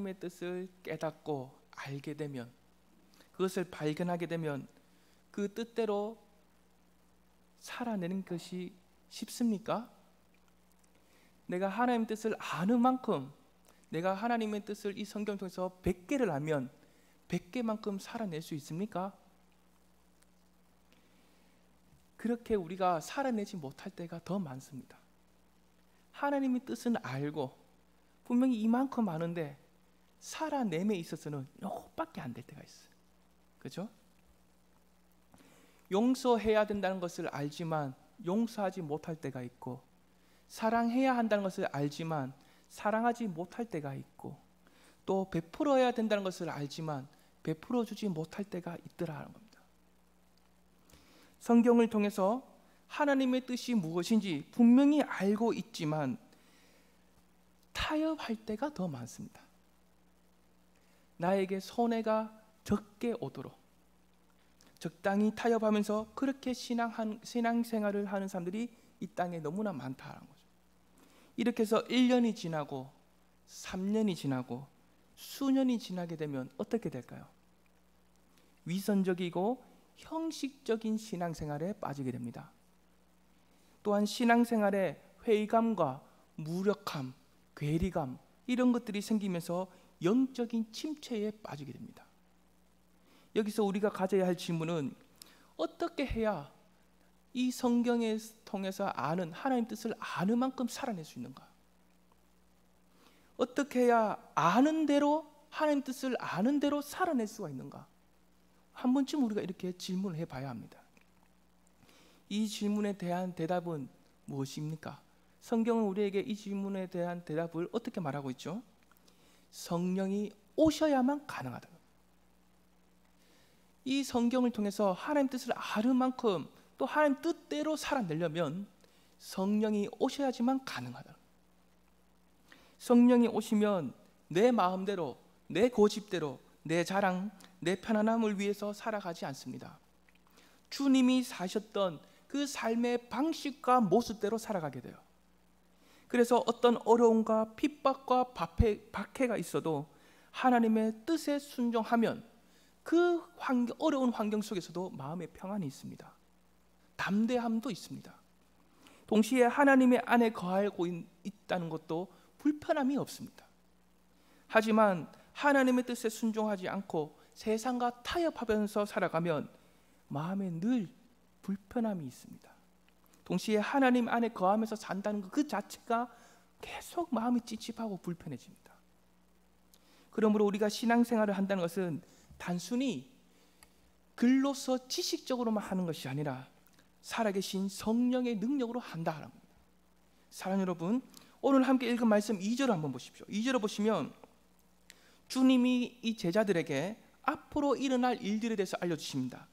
하나님의 뜻을 깨닫고 알게 되면, 그것을 발견하게 되면 그 뜻대로 살아내는 것이 쉽습니까? 내가 하나님의 뜻을 아는 만큼, 내가 하나님의 뜻을 이 성경을 통해서 100개를 알면 100개만큼 살아낼 수 있습니까? 그렇게 우리가 살아내지 못할 때가 더 많습니다. 하나님의 뜻은 알고 분명히 이만큼 아는데 살아냄에 있어서는 요것밖에 안 될 때가 있어요. 그죠? 용서해야 된다는 것을 알지만 용서하지 못할 때가 있고, 사랑해야 한다는 것을 알지만 사랑하지 못할 때가 있고, 또 베풀어야 된다는 것을 알지만 베풀어 주지 못할 때가 있더라는 겁니다. 성경을 통해서 하나님의 뜻이 무엇인지 분명히 알고 있지만 타협할 때가 더 많습니다. 나에게 손해가 적게 오도록 적당히 타협하면서 그렇게 신앙생활을 하는 사람들이 이 땅에 너무나 많다는 거죠. 이렇게 해서 1년이 지나고 3년이 지나고 수년이 지나게 되면 어떻게 될까요? 위선적이고 형식적인 신앙생활에 빠지게 됩니다. 또한 신앙생활에 회의감과 무력함, 괴리감 이런 것들이 생기면서 영적인 침체에 빠지게 됩니다. 여기서 우리가 가져야 할 질문은, 어떻게 해야 이 성경에 통해서 아는 하나님 뜻을 아는 만큼 살아낼 수 있는가? 어떻게 해야 아는 대로 하나님 뜻을 아는 대로 살아낼 수가 있는가? 한 번쯤 우리가 이렇게 질문을 해봐야 합니다. 이 질문에 대한 대답은 무엇입니까? 성경은 우리에게 이 질문에 대한 대답을 어떻게 말하고 있죠? 성령이 오셔야만 가능하다. 이 성경을 통해서 하나님 뜻을 아는 만큼 또 하나님 뜻대로 살아내려면 성령이 오셔야지만 가능하다. 성령이 오시면 내 마음대로, 내 고집대로, 내 자랑, 내 편안함을 위해서 살아가지 않습니다. 주님이 사셨던 그 삶의 방식과 모습대로 살아가게 돼요. 그래서 어떤 어려움과 핍박과 박해가 있어도 하나님의 뜻에 순종하면 그 어려운 환경 속에서도 마음의 평안이 있습니다. 담대함도 있습니다. 동시에 하나님의 안에 거하고 있다는 것도 불편함이 없습니다. 하지만 하나님의 뜻에 순종하지 않고 세상과 타협하면서 살아가면 마음에 늘 불편함이 있습니다. 동시에 하나님 안에 거하면서 산다는 그 자체가 계속 마음이 찝찝하고 불편해집니다. 그러므로 우리가 신앙생활을 한다는 것은 단순히 글로서 지식적으로만 하는 것이 아니라 살아계신 성령의 능력으로 한다는 겁니다. 사랑하는 여러분, 오늘 함께 읽은 말씀 2절을 한번 보십시오. 2절을 보시면 주님이 이 제자들에게 앞으로 일어날 일들에 대해서 알려주십니다.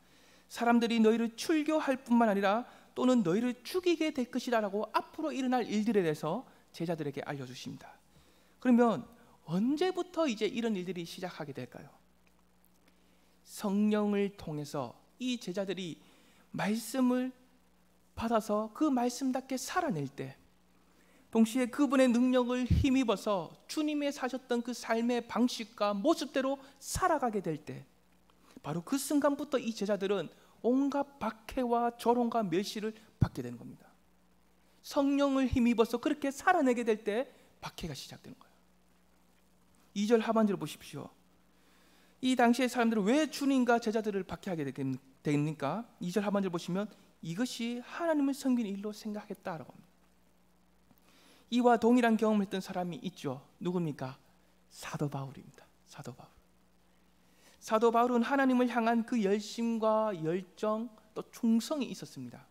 사람들이 너희를 출교할 뿐만 아니라 또는 너희를 죽이게 될 것이다 라고 앞으로 일어날 일들에 대해서 제자들에게 알려주십니다. 그러면 언제부터 이제 이런 일들이 시작하게 될까요? 성령을 통해서 이 제자들이 말씀을 받아서 그 말씀답게 살아낼 때, 동시에 그분의 능력을 힘입어서 주님의 사셨던 그 삶의 방식과 모습대로 살아가게 될 때, 바로 그 순간부터 이 제자들은 온갖 박해와 조롱과 멸시를 받게 되는 겁니다. 성령을 힘입어서 그렇게 살아내게 될 때 박해가 시작되는 거예요. 2절 하반절을 보십시오. 이 당시의 사람들은 왜 주님과 제자들을 박해하게 됩니까? 2절 하반절 보시면 이것이 하나님을 섬기는 일로 생각했다라고 합니다. 이와 동일한 경험을 했던 사람이 있죠. 누굽니까? 사도 바울입니다. 사도 바울은 하나님을 향한 그 열심과 열정 또 충성이 있었습니다.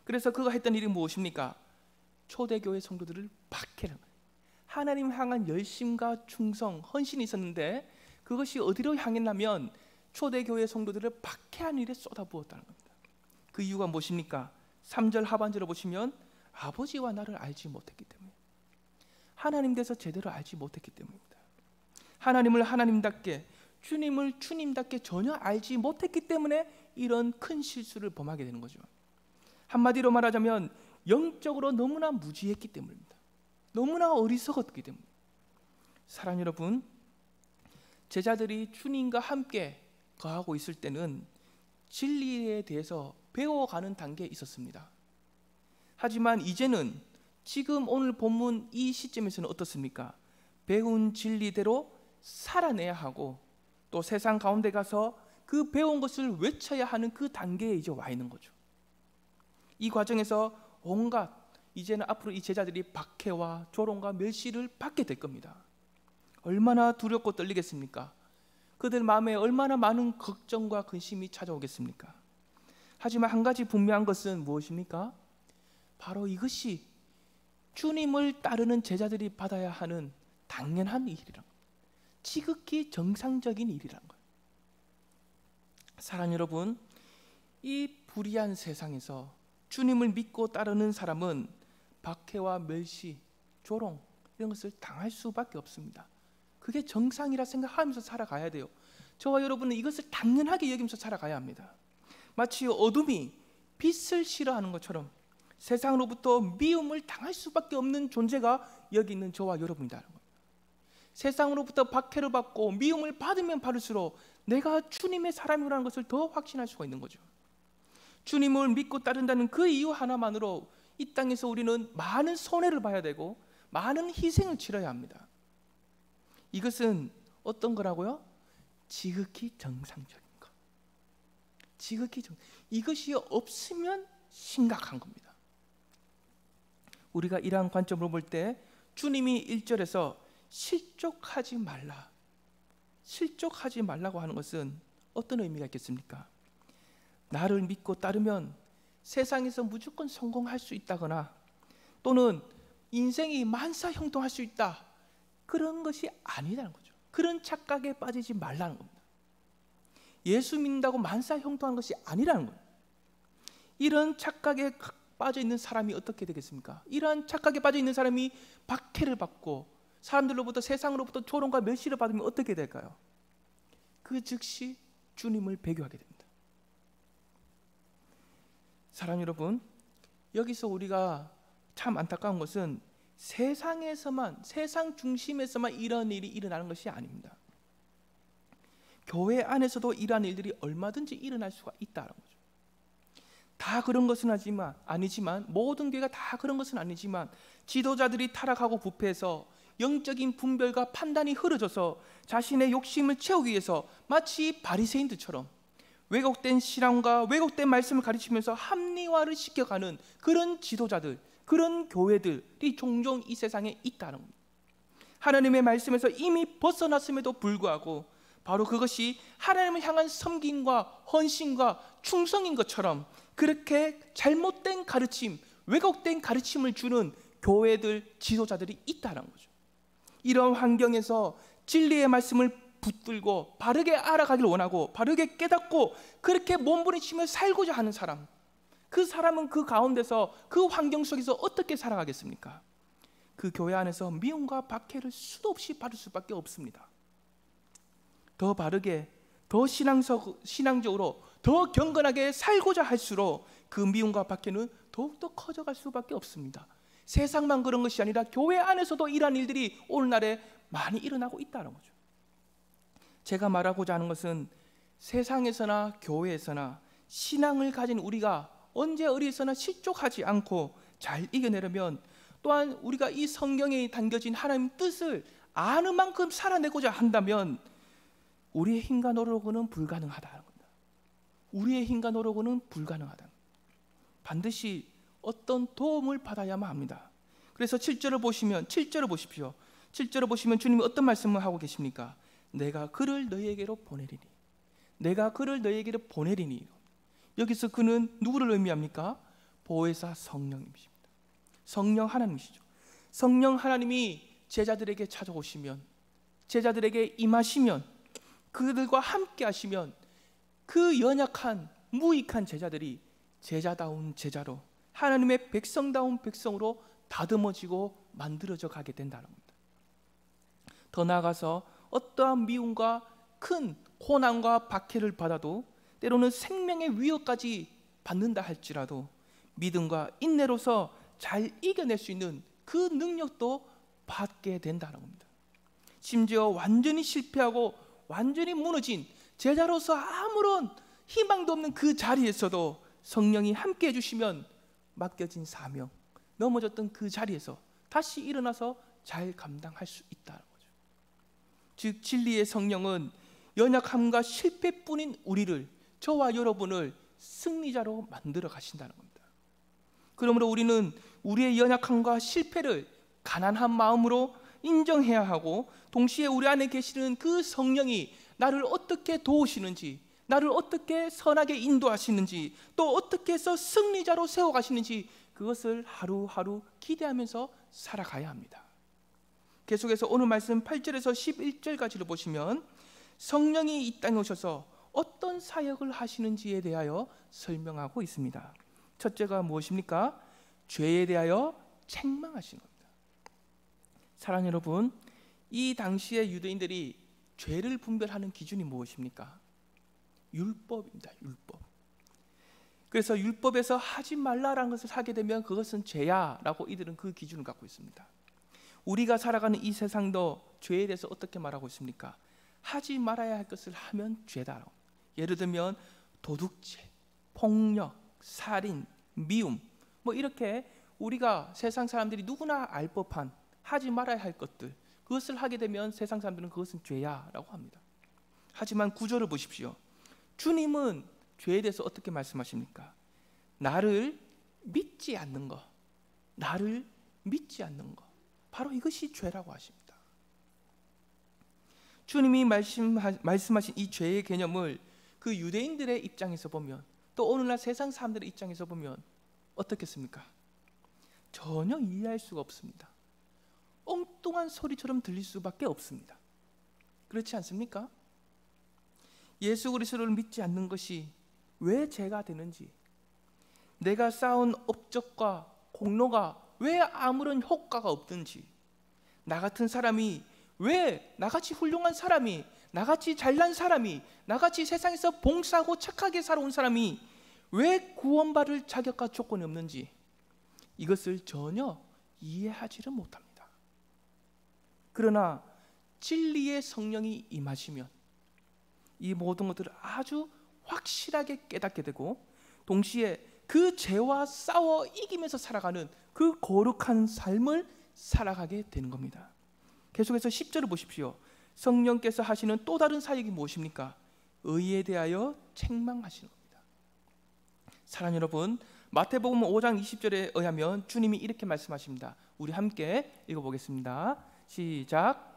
그래서 그가 했던 일이 무엇입니까? 초대교회 성도들을 박해하는 거예요. 하나님을 향한 열심과 충성, 헌신이 있었는데 그것이 어디로 향했냐면 초대교회 성도들을 박해하는 일에 쏟아부었다는 겁니다. 그 이유가 무엇입니까? 3절 하반절을 보시면 아버지와 나를 알지 못했기 때문에, 하나님 대해서 제대로 알지 못했기 때문입니다. 하나님을 하나님답게, 주님을 주님답게 전혀 알지 못했기 때문에 이런 큰 실수를 범하게 되는 거죠. 한마디로 말하자면 영적으로 너무나 무지했기 때문입니다. 너무나 어리석었기 때문입니다. 사랑하는 여러분, 제자들이 주님과 함께 거하고 있을 때는 진리에 대해서 배워가는 단계에 있었습니다. 하지만 이제는 지금 오늘 본문 이 시점에서는 어떻습니까? 배운 진리대로 살아내야 하고 또 세상 가운데 가서 그 배운 것을 외쳐야 하는 그 단계에 이제 와 있는 거죠. 이 과정에서 온갖 이제는 앞으로 이 제자들이 박해와 조롱과 멸시를 받게 될 겁니다. 얼마나 두렵고 떨리겠습니까? 그들 마음에 얼마나 많은 걱정과 근심이 찾아오겠습니까? 하지만 한 가지 분명한 것은 무엇입니까? 바로 이것이 주님을 따르는 제자들이 받아야 하는 당연한 일이란 거예요. 지극히 정상적인 일이란 거예요. 사랑 여러분, 이 불의한 세상에서 주님을 믿고 따르는 사람은 박해와 멸시, 조롱 이런 것을 당할 수밖에 없습니다. 그게 정상이라 생각하면서 살아가야 돼요. 저와 여러분은 이것을 당연하게 여기면서 살아가야 합니다. 마치 어둠이 빛을 싫어하는 것처럼 세상으로부터 미움을 당할 수밖에 없는 존재가 여기 있는 저와 여러분이라는 거예요. 세상으로부터 박해를 받고 미움을 받으면 받을수록 내가 주님의 사람이라는 것을 더 확신할 수가 있는 거죠. 주님을 믿고 따른다는 그 이유 하나만으로 이 땅에서 우리는 많은 손해를 봐야 되고 많은 희생을 치러야 합니다. 이것은 어떤 거라고요? 지극히 정상적인 것. 이것이 없으면 심각한 겁니다. 우리가 이러한 관점으로 볼 때 주님이 1절에서 실족하지 말라고 하는 것은 어떤 의미가 있겠습니까? 나를 믿고 따르면 세상에서 무조건 성공할 수 있다거나 또는 인생이 만사형통할 수 있다, 그런 것이 아니라는 거죠. 그런 착각에 빠지지 말라는 겁니다. 예수 믿는다고 만사형통하는 것이 아니라는 거예요. 이런 착각에 빠져 있는 사람이 어떻게 되겠습니까? 이러한 착각에 빠져 있는 사람이 박해를 받고 사람들로부터 세상으로부터 조롱과 멸시를 받으면 어떻게 될까요? 그 즉시 주님을 배교하게 됩니다. 사랑 여러분, 여기서 우리가 참 안타까운 것은 세상에서만, 세상 중심에서만 이런 일이 일어나는 것이 아닙니다. 교회 안에서도 이러한 일들이 얼마든지 일어날 수가 있다는 거죠. 다 그런 것은 아니지만 모든 교회가 다 그런 것은 아니지만 지도자들이 타락하고 부패해서 영적인 분별과 판단이 흐려져서 자신의 욕심을 채우기 위해서 마치 바리새인들처럼 왜곡된 신앙과 왜곡된 말씀을 가르치면서 합리화를 시켜가는 그런 지도자들, 그런 교회들이 종종 이 세상에 있다는 겁니다. 하나님의 말씀에서 이미 벗어났음에도 불구하고 바로 그것이 하나님을 향한 섬김과 헌신과 충성인 것처럼 그렇게 잘못된 가르침, 왜곡된 가르침을 주는 교회들, 지도자들이 있다는 거죠. 이런 환경에서 진리의 말씀을 붙들고 바르게 알아가길 원하고 바르게 깨닫고 그렇게 몸부림치며 살고자 하는 사람, 그 사람은 그 가운데서 그 환경 속에서 어떻게 살아가겠습니까? 그 교회 안에서 미움과 박해를 수도 없이 받을 수밖에 없습니다. 더 바르게, 더 신앙적으로 더 경건하게 살고자 할수록 그 미움과 박해는 더욱더 커져갈 수밖에 없습니다. 세상만 그런 것이 아니라 교회 안에서도 이러한 일들이 오늘날에 많이 일어나고 있다는 거죠. 제가 말하고자 하는 것은 세상에서나 교회에서나 신앙을 가진 우리가 언제 어디서나 실족하지 않고 잘 이겨내려면 또한 우리가 이 성경에 담겨진 하나님의 뜻을 아는 만큼 살아내고자 한다면 우리의 힘과 노력으로는 불가능하다는 겁니다. 우리의 힘과 노력으로는 불가능하다. 반드시 어떤 도움을 받아야만 합니다. 그래서 7절을 보시면 7절을 보십시오. 7절을 보시면 주님이 어떤 말씀을 하고 계십니까? 내가 그를 너희에게로 보내리니. 내가 그를 너희에게로 보내리니. 여기서 그는 누구를 의미합니까? 보혜사 성령님이십니다. 성령 하나님이시죠. 성령 하나님이 제자들에게 찾아오시면, 제자들에게 임하시면, 그들과 함께 하시면 그 연약한 무익한 제자들이 제자다운 제자로, 하나님의 백성다운 백성으로 다듬어지고 만들어져 가게 된다는 겁니다. 더 나아가서 어떠한 미움과 큰 고난과 박해를 받아도 때로는 생명의 위협까지 받는다 할지라도 믿음과 인내로서 잘 이겨낼 수 있는 그 능력도 받게 된다는 겁니다. 심지어 완전히 실패하고 완전히 무너진 제자로서 아무런 희망도 없는 그 자리에서도 성령이 함께 해주시면 맡겨진 사명, 넘어졌던 그 자리에서 다시 일어나서 잘 감당할 수 있다는 거죠. 즉 진리의 성령은 연약함과 실패뿐인 우리를, 저와 여러분을 승리자로 만들어 가신다는 겁니다. 그러므로 우리는 우리의 연약함과 실패를 가난한 마음으로 인정해야 하고, 동시에 우리 안에 계시는 그 성령이 나를 어떻게 도우시는지, 나를 어떻게 선하게 인도하시는지, 또 어떻게 해서 승리자로 세워가시는지 그것을 하루하루 기대하면서 살아가야 합니다. 계속해서 오늘 말씀 8절에서 11절까지를 보시면 성령이 이 땅에 오셔서 어떤 사역을 하시는지에 대하여 설명하고 있습니다. 첫째가 무엇입니까? 죄에 대하여 책망하시는 겁니다. 사랑하는 여러분, 이 당시의 유대인들이 죄를 분별하는 기준이 무엇입니까? 율법입니다. 율법. 그래서 율법에서 하지 말라라는 것을 하게 되면 그것은 죄야 라고 이들은 그 기준을 갖고 있습니다. 우리가 살아가는 이 세상도 죄에 대해서 어떻게 말하고 있습니까? 하지 말아야 할 것을 하면 죄다. 예를 들면 도둑질, 폭력, 살인, 미움, 뭐 이렇게 우리가 세상 사람들이 누구나 알 법한 하지 말아야 할 것들, 그것을 하게 되면 세상 사람들은 그것은 죄야 라고 합니다. 하지만 구절을 보십시오. 주님은 죄에 대해서 어떻게 말씀하십니까? 나를 믿지 않는 것, 나를 믿지 않는 것, 바로 이것이 죄라고 하십니다. 주님이 말씀하신 이 죄의 개념을 그 유대인들의 입장에서 보면, 또 오늘날 세상 사람들의 입장에서 보면 어떻겠습니까? 전혀 이해할 수가 없습니다. 엉뚱한 소리처럼 들릴 수밖에 없습니다. 그렇지 않습니까? 예수 그리스도를 믿지 않는 것이 왜 죄가 되는지, 내가 쌓은 업적과 공로가 왜 아무런 효과가 없든지, 나 같은 사람이 왜, 나같이 훌륭한 사람이, 나같이 잘난 사람이, 나같이 세상에서 봉사하고 착하게 살아온 사람이 왜 구원받을 자격과 조건이 없는지, 이것을 전혀 이해하지를 못합니다. 그러나 진리의 성령이 임하시면 이 모든 것들을 아주 확실하게 깨닫게 되고, 동시에 그 죄와 싸워 이기면서 살아가는 그 거룩한 삶을 살아가게 되는 겁니다. 계속해서 10절을 보십시오. 성령께서 하시는 또 다른 사역이 무엇입니까? 의에 대하여 책망하시는 겁니다. 사랑하는 여러분, 마태복음 5장 20절에 의하면 주님이 이렇게 말씀하십니다. 우리 함께 읽어보겠습니다. 시작.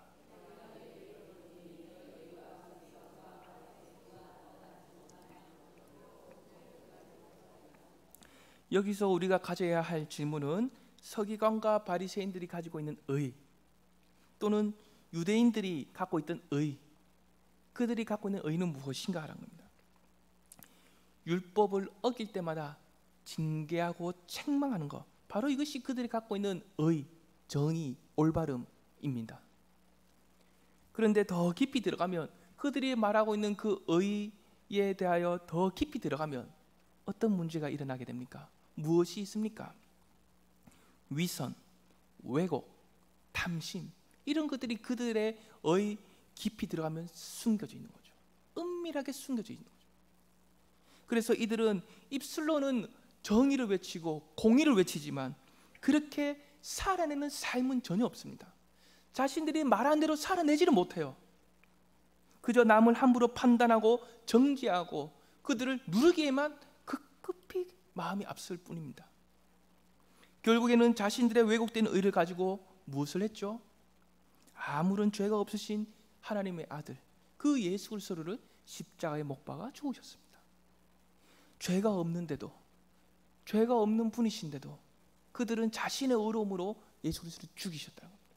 여기서 우리가 가져야 할 질문은 서기관과 바리새인들이 가지고 있는 의, 또는 유대인들이 갖고 있던 의, 그들이 갖고 있는 의는 무엇인가라는 겁니다. 율법을 어길 때마다 징계하고 책망하는 것, 바로 이것이 그들이 갖고 있는 의, 정의, 올바름입니다. 그런데 더 깊이 들어가면, 그들이 말하고 있는 그 의에 대하여 더 깊이 들어가면 어떤 문제가 일어나게 됩니까? 무엇이 있습니까? 위선, 왜곡, 탐심, 이런 것들이 그들의 의 깊이 들어가면 숨겨져 있는 거죠. 은밀하게 숨겨져 있는 거죠. 그래서 이들은 입술로는 정의를 외치고 공의를 외치지만 그렇게 살아내는 삶은 전혀 없습니다. 자신들이 말한 대로 살아내지를 못해요. 그저 남을 함부로 판단하고 정죄하고 그들을 누르기에만 급급히 마음이 앞설 뿐입니다. 결국에는 자신들의 왜곡된 의를 가지고 무엇을 했죠? 아무런 죄가 없으신 하나님의 아들, 그 예수 그리스도를 십자가에 못 박아 죽으셨습니다. 죄가 없는데도, 죄가 없는 분이신데도 그들은 자신의 의로움으로 예수 그리스도를 죽이셨다는 겁니다.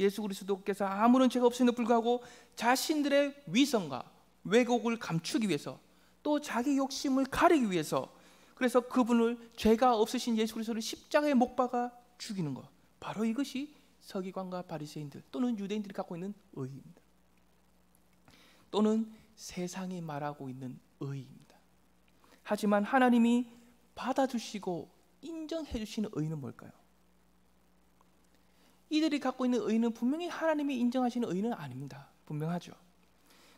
예수 그리스도께서 아무런 죄가 없음에도 불구하고 자신들의 위선과 왜곡을 감추기 위해서, 또 자기 욕심을 가리기 위해서, 그래서 그분을, 죄가 없으신 예수 그리스도를 십자가에 못 박아 죽이는 것, 바로 이것이 서기관과 바리새인들 또는 유대인들이 갖고 있는 의입니다. 또는 세상이 말하고 있는 의입니다. 하지만 하나님이 받아주시고 인정해 주시는 의는 뭘까요? 이들이 갖고 있는 의는 분명히 하나님이 인정하시는 의는 아닙니다. 분명하죠.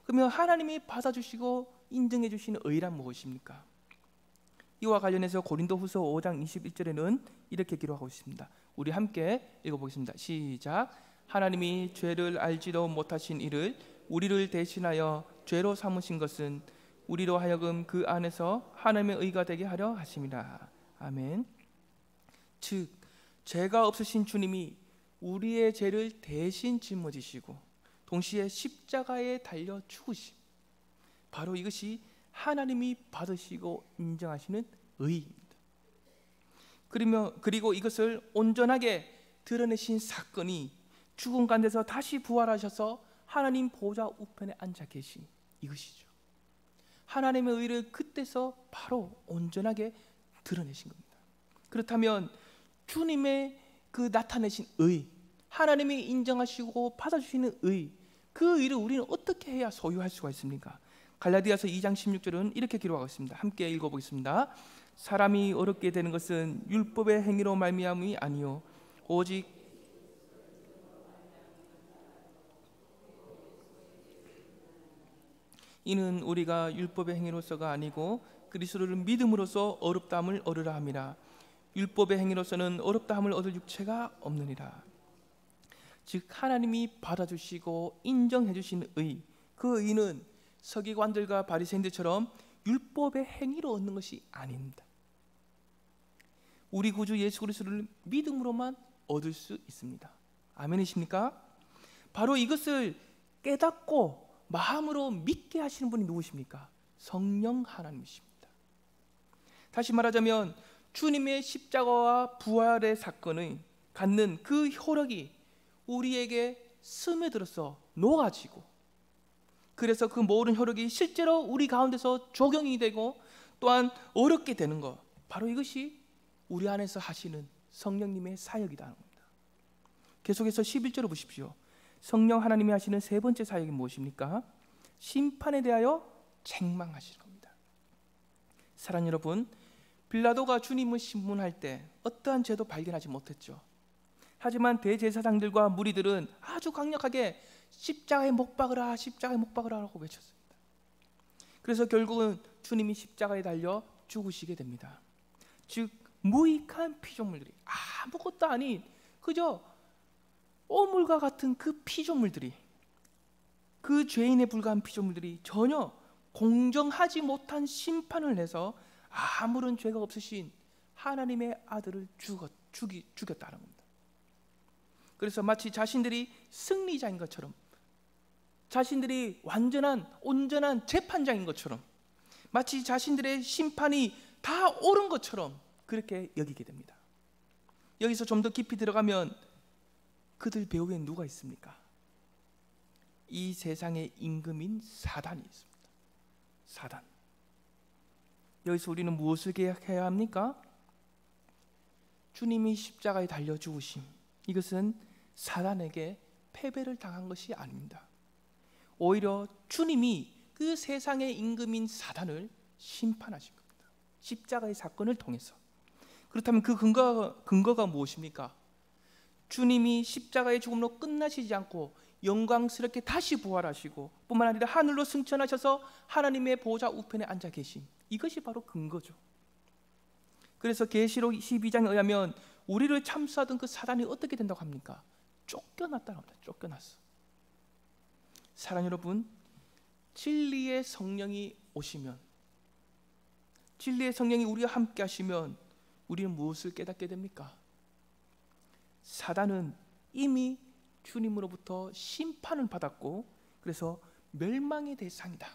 그러면 하나님이 받아주시고 인정해 주시는 의란 무엇입니까? 이와 관련해서 고린도후서 5장 21절에는 이렇게 기록하고 있습니다. 우리 함께 읽어보겠습니다. 시작. 하나님이 죄를 알지도 못하신 이를 우리를 대신하여 죄로 삼으신 것은 우리로 하여금 그 안에서 하나님의 의가 되게 하려 하심이라. 아멘. 즉 죄가 없으신 주님이 우리의 죄를 대신 짊어지시고 동시에 십자가에 달려 죽으심, 바로 이것이 하나님이 받으시고 인정하시는 의입니다. 그리고 이것을 온전하게 드러내신 사건이 죽은 가운데서 다시 부활하셔서 하나님 보좌 우편에 앉아 계신 이것이죠. 하나님의 의를 그때서 바로 온전하게 드러내신 겁니다. 그렇다면 주님의 그 나타내신 의, 하나님이 인정하시고 받아주시는 의, 그 의를 우리는 어떻게 해야 소유할 수가 있습니까? 갈라디아서 2장 16절은 이렇게 기록하고 있습니다. 함께 읽어보겠습니다. 사람이 어렵게 되는 것은 율법의 행위로 말미암음이 아니요 오직 이는 우리가 율법의 행위로서가 아니고 그리스도를 믿음으로써 어렵다함을 얻으라 함이라. 율법의 행위로서는 어렵다함을 얻을 육체가 없느니라. 즉 하나님이 받아주시고 인정해 주시는 의, 그 의는 서기관들과 바리새인들처럼 율법의 행위로 얻는 것이 아닙니다. 우리 구주 예수 그리스도를 믿음으로만 얻을 수 있습니다. 아멘이십니까? 바로 이것을 깨닫고 마음으로 믿게 하시는 분이 누구십니까? 성령 하나님이십니다. 다시 말하자면 주님의 십자가와 부활의 사건을 갖는 그 효력이 우리에게 스며들어서 녹아지고, 그래서 그 모든 효력이 실제로 우리 가운데서 적용이 되고 또한 어렵게 되는 것, 바로 이것이 우리 안에서 하시는 성령님의 사역이라는 겁니다. 계속해서 11절을 보십시오. 성령 하나님이 하시는 세 번째 사역이 무엇입니까? 심판에 대하여 책망하시는 겁니다. 사랑 여러분, 빌라도가 주님을 신문할 때 어떠한 죄도 발견하지 못했죠. 하지만 대제사장들과 무리들은 아주 강력하게 십자가에 못 박으라, 십자가에 못 박으라라고 외쳤습니다. 그래서 결국은 주님이 십자가에 달려 죽으시게 됩니다. 즉 무익한 피조물들이, 아무것도 아닌 그저 오물과 같은 그 피조물들이, 그 죄인에 불과한 피조물들이 전혀 공정하지 못한 심판을 내서 아무런 죄가 없으신 하나님의 아들을 죽였다는 겁니다. 그래서 마치 자신들이 승리자인 것처럼, 자신들이 온전한 재판장인 것처럼, 마치 자신들의 심판이 다 옳은 것처럼 그렇게 여기게 됩니다. 여기서 좀 더 깊이 들어가면 그들 배후에 누가 있습니까? 이 세상의 임금인 사단이 있습니다. 사단. 여기서 우리는 무엇을 계약해야 합니까? 주님이 십자가에 달려 죽으심, 이것은 사단에게 패배를 당한 것이 아닙니다. 오히려 주님이 그 세상의 임금인 사단을 심판하신 겁니다. 십자가의 사건을 통해서. 그렇다면 그 근거가 무엇입니까? 주님이 십자가의 죽음으로 끝나시지 않고 영광스럽게 다시 부활하시고 뿐만 아니라 하늘로 승천하셔서 하나님의 보좌 우편에 앉아 계신, 이것이 바로 근거죠. 그래서 계시록 12장에 의하면 우리를 참수하던 그 사단이 어떻게 된다고 합니까? 쫓겨났다는 겁니다. 쫓겨났어. 사랑 여러분, 진리의 성령이 오시면, 진리의 성령이 우리와 함께 하시면 우리는 무엇을 깨닫게 됩니까? 사단은 이미 주님으로부터 심판을 받았고 그래서 멸망의 대상이다,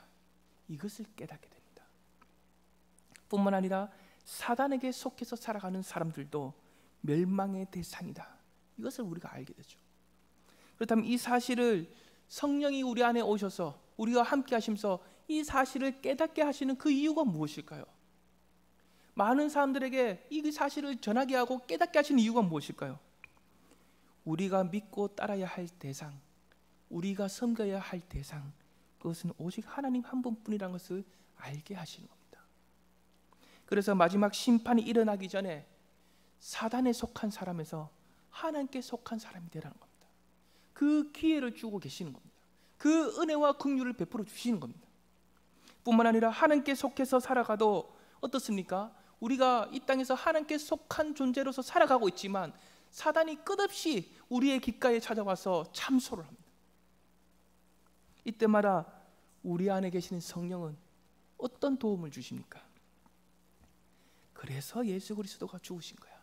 이것을 깨닫게 됩니다. 뿐만 아니라 사단에게 속해서 살아가는 사람들도 멸망의 대상이다, 이것을 우리가 알게 되죠. 그렇다면 이 사실을 성령이 우리 안에 오셔서 우리와 함께 하시면서 이 사실을 깨닫게 하시는 그 이유가 무엇일까요? 많은 사람들에게 이 사실을 전하게 하고 깨닫게 하시는 이유가 무엇일까요? 우리가 믿고 따라야 할 대상, 우리가 섬겨야 할 대상, 그것은 오직 하나님 한 분뿐이라는 것을 알게 하시는 겁니다. 그래서 마지막 심판이 일어나기 전에 사단에 속한 사람에서 하나님께 속한 사람이 되라는 겁니다. 그 기회를 주고 계시는 겁니다. 그 은혜와 긍휼을 베풀어 주시는 겁니다. 뿐만 아니라 하나님께 속해서 살아가도 어떻습니까? 우리가 이 땅에서 하나님께 속한 존재로서 살아가고 있지만 사단이 끝없이 우리의 귓가에 찾아와서 참소를 합니다. 이때마다 우리 안에 계시는 성령은 어떤 도움을 주십니까? 그래서 예수 그리스도가 죽으신 거야.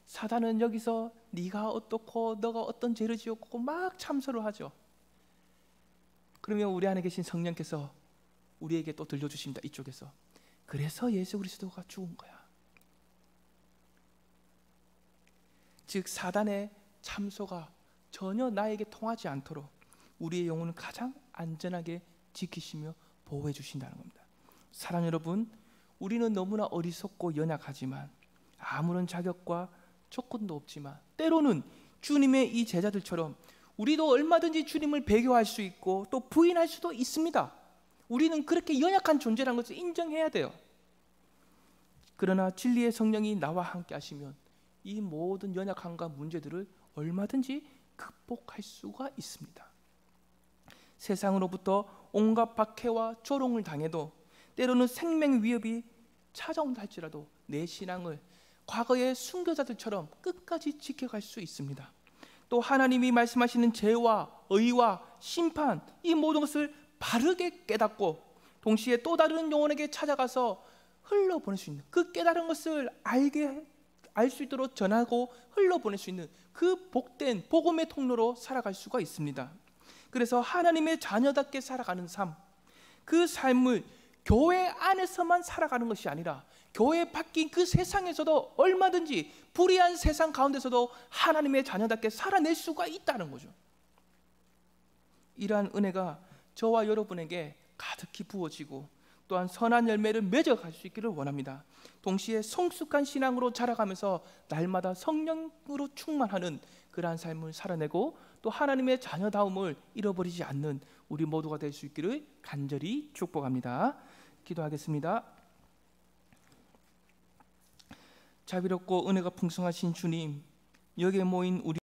사단은 여기서 네가 어떻고 너가 어떤 죄를 지었고 막 참소를 하죠. 그러면 우리 안에 계신 성령께서 우리에게 또 들려주십니다. 이쪽에서. 그래서 예수 그리스도가 죽은 거야. 즉 사단의 참소가 전혀 나에게 통하지 않도록 우리의 영혼을 가장 안전하게 지키시며 보호해 주신다는 겁니다. 사랑 여러분, 우리는 너무나 어리석고 연약하지만 아무런 자격과 조건도 없지만 때로는 주님의 이 제자들처럼 우리도 얼마든지 주님을 배교할 수 있고 또 부인할 수도 있습니다. 우리는 그렇게 연약한 존재라는 것을 인정해야 돼요. 그러나 진리의 성령이 나와 함께 하시면 이 모든 연약함과 문제들을 얼마든지 극복할 수가 있습니다. 세상으로부터 온갖 박해와 조롱을 당해도 때로는 생명 위협이 찾아온다 할지라도 내 신앙을 과거의 순교자들처럼 끝까지 지켜갈 수 있습니다. 또 하나님이 말씀하시는 죄와 의와 심판, 이 모든 것을 바르게 깨닫고 동시에 또 다른 영혼에게 찾아가서 흘러보낼 수 있는, 그 깨달은 것을 알 수 있도록 전하고 흘러보낼 수 있는 그 복된 복음의 통로로 살아갈 수가 있습니다. 그래서 하나님의 자녀답게 살아가는 삶, 그 삶을 교회 안에서만 살아가는 것이 아니라 교회 밖인 그 세상에서도 얼마든지 불의한 세상 가운데서도 하나님의 자녀답게 살아낼 수가 있다는 거죠. 이러한 은혜가 저와 여러분에게 가득히 부어지고 또한 선한 열매를 맺어갈 수 있기를 원합니다. 동시에 성숙한 신앙으로 자라가면서 날마다 성령으로 충만하는 그러한 삶을 살아내고 또 하나님의 자녀다움을 잃어버리지 않는 우리 모두가 될 수 있기를 간절히 축복합니다. 기도하겠습니다. 자비롭고 은혜가 풍성하신 주님, 여기에 모인 우리